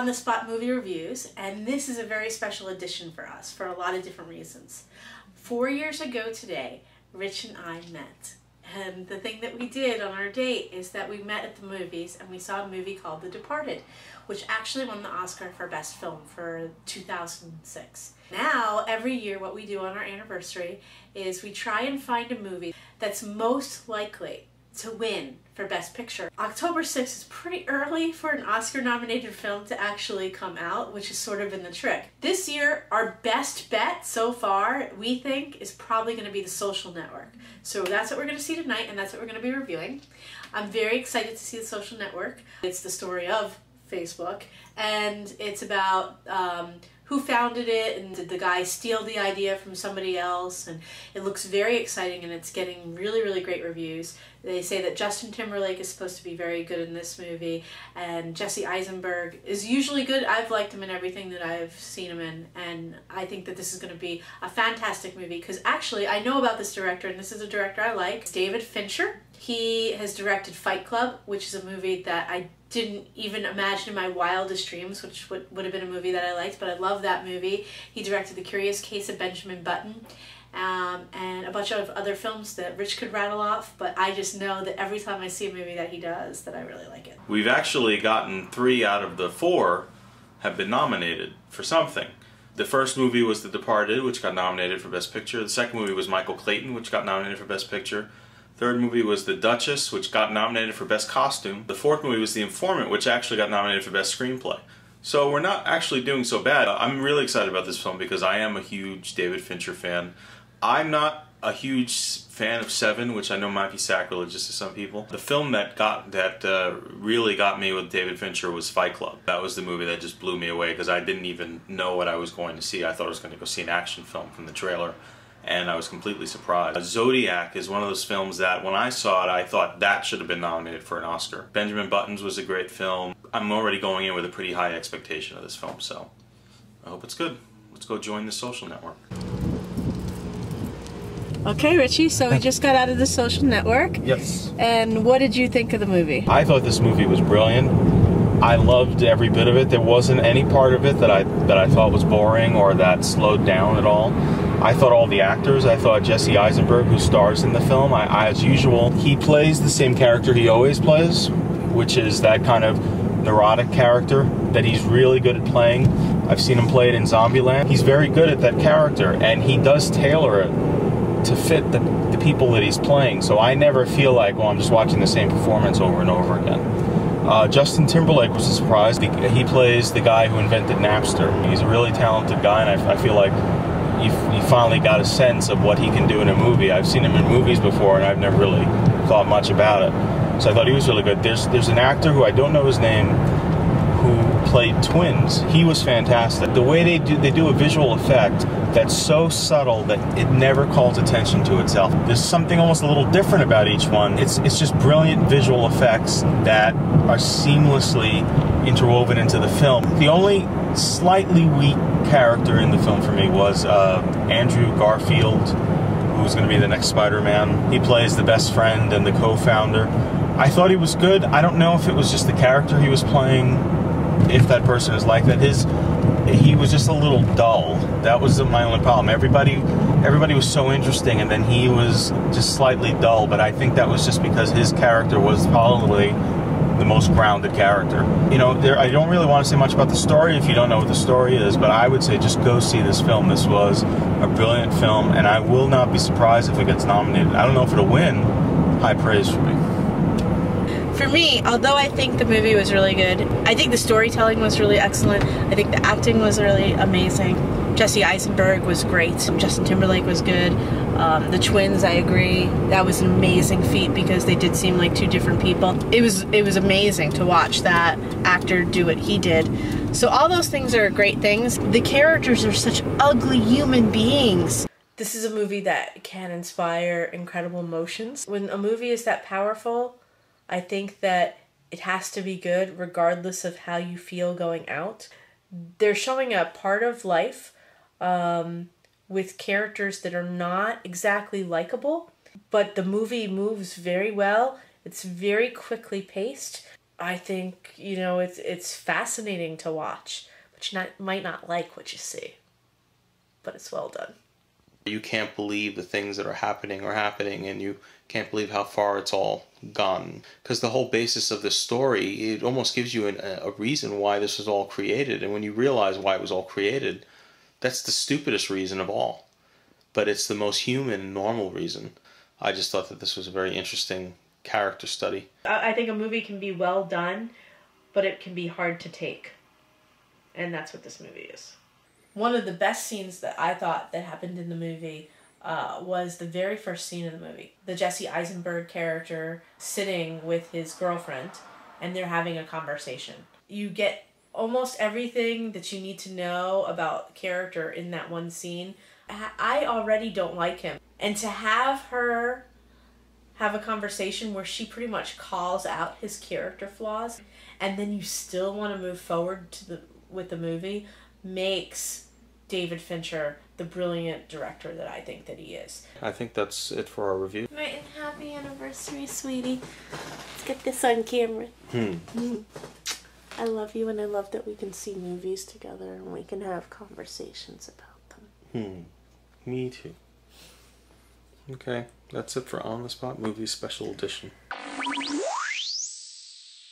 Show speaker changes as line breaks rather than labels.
on-the-spot movie reviews, and this is a very special edition for us for a lot of different reasons. 4 years ago today, Rich and I met. And the thing that we did on our date is that we met at the movies and we saw a movie called The Departed, which actually won the Oscar for Best Film for 2006. Now, every year what we do on our anniversary is we try and find a movie that's most likely to win for Best Picture. October 6th is pretty early for an Oscar-nominated film to actually come out, which is sort of in the trick. This year, our best bet so far, we think, is probably going to be The Social Network. So that's what we're going to see tonight, and that's what we're going to be reviewing. I'm very excited to see The Social Network. It's the story of Facebook, and it's about who founded it, and did the guy steal the idea from somebody else, and it looks very exciting, and it's getting really, really great reviews. They say that Justin Timberlake is supposed to be very good in this movie, and Jessie Eisenberg is usually good. I've liked him in everything that I've seen him in, and I think that this is going to be a fantastic movie, because actually I know about this director, and this is a director I like. It's David Fincher. He has directed Fight Club, which is a movie that I didn't even imagine in my wildest dreams, which would have been a movie that I liked, but I love that movie. He directed The Curious Case of Benjamin Button, and a bunch of other films that Rich could rattle off, but I just know that every time I see a movie that he does, that I really like it.
We've actually gotten 3 out of the 4 have been nominated for something. The first movie was The Departed, which got nominated for Best Picture. The second movie was Michael Clayton, which got nominated for Best Picture. Third movie was The Duchess, which got nominated for Best Costume. The fourth movie was The Informant, which actually got nominated for Best Screenplay. So we're not actually doing so bad. I'm really excited about this film because I am a huge David Fincher fan. I'm not a huge fan of Seven, which I know might be sacrilegious to some people. The film that really got me with David Fincher was Fight Club. That was the movie that just blew me away because I didn't even know what I was going to see. I thought I was going to go see an action film from the trailer, and I was completely surprised. Zodiac is one of those films that when I saw it, I thought that should have been nominated for an Oscar. Benjamin Buttons was a great film. I'm already going in with a pretty high expectation of this film, so I hope it's good. Let's go join The Social Network.
Okay, Richie, so we just got out of The Social Network.
Yes.
And what did you think of the movie?
I thought this movie was brilliant. I loved every bit of it. There wasn't any part of it that I thought was boring or that slowed down at all. I thought all the actors, I thought Jessie Eisenberg, who stars in the film, as usual, he plays the same character he always plays, which is that kind of neurotic character that he's really good at playing. I've seen him play it in Zombieland. He's very good at that character, and he does tailor it to fit the people that he's playing. So I never feel like, well, I'm just watching the same performance over and over again. Justin Timberlake was a surprise. He plays the guy who invented Napster. He's a really talented guy, and I feel like you finally got a sense of what he can do in a movie. I've seen him in movies before, and I've never really thought much about it. So I thought he was really good. There's an actor who I don't know his name who played twins. He was fantastic. The way they do a visual effect that's so subtle that it never calls attention to itself. There's something almost a little different about each one. It's just brilliant visual effects that are seamlessly interwoven into the film. The only slightly weak character in the film for me was Andrew Garfield, who's going to be the next Spider-Man. He plays the best friend and the co-founder. I thought he was good. I don't know if it was just the character he was playing, if that person is like that. He was just a little dull. That was my only problem. Everybody was so interesting, and then he was just slightly dull, but I think that was just because his character was probably the most grounded character. You know, I don't really want to say much about the story if you don't know what the story is, but I would say just go see this film. This was a brilliant film, and I will not be surprised if it gets nominated. I don't know if it'll win. High praise for me.
For me, although I think the movie was really good, I think the storytelling was really excellent. I think the acting was really amazing. Jessie Eisenberg was great. Justin Timberlake was good. The twins, I agree. That was an amazing feat because they did seem like two different people. It was amazing to watch that actor do what he did. So all those things are great things. The characters are such ugly human beings. This is a movie that can inspire incredible emotions. When a movie is that powerful, I think that it has to be good regardless of how you feel going out. They're showing a part of life with characters that are not exactly likable, but the movie moves very well. It's very quickly paced. I think, you know, it's fascinating to watch, but you might not like what you see. But it's well done.
You can't believe the things that are happening, and you can't believe how far it's all gone. Because the whole basis of this story, it almost gives you a reason why this was all created. And when you realize why it was all created, that's the stupidest reason of all. But it's the most human, normal reason. I just thought that this was a very interesting character study.
I think a movie can be well done, but it can be hard to take. And that's what this movie is. One of the best scenes that I thought that happened in the movie was the very first scene of the movie. The Jesse Eisenberg character sitting with his girlfriend, and they're having a conversation. You get almost everything that you need to know about the character in that one scene. I already don't like him. And to have her have a conversation where she pretty much calls out his character flaws, and then you still want to move forward with the movie, makes David Fincher the brilliant director that I think that he is.
I think that's it for our review.
Right, and happy anniversary, sweetie. Let's get this on camera. I love you, and I love that we can see movies together and we can have conversations about them.
Me too. Okay, that's it for On the Spot Movies Special Edition.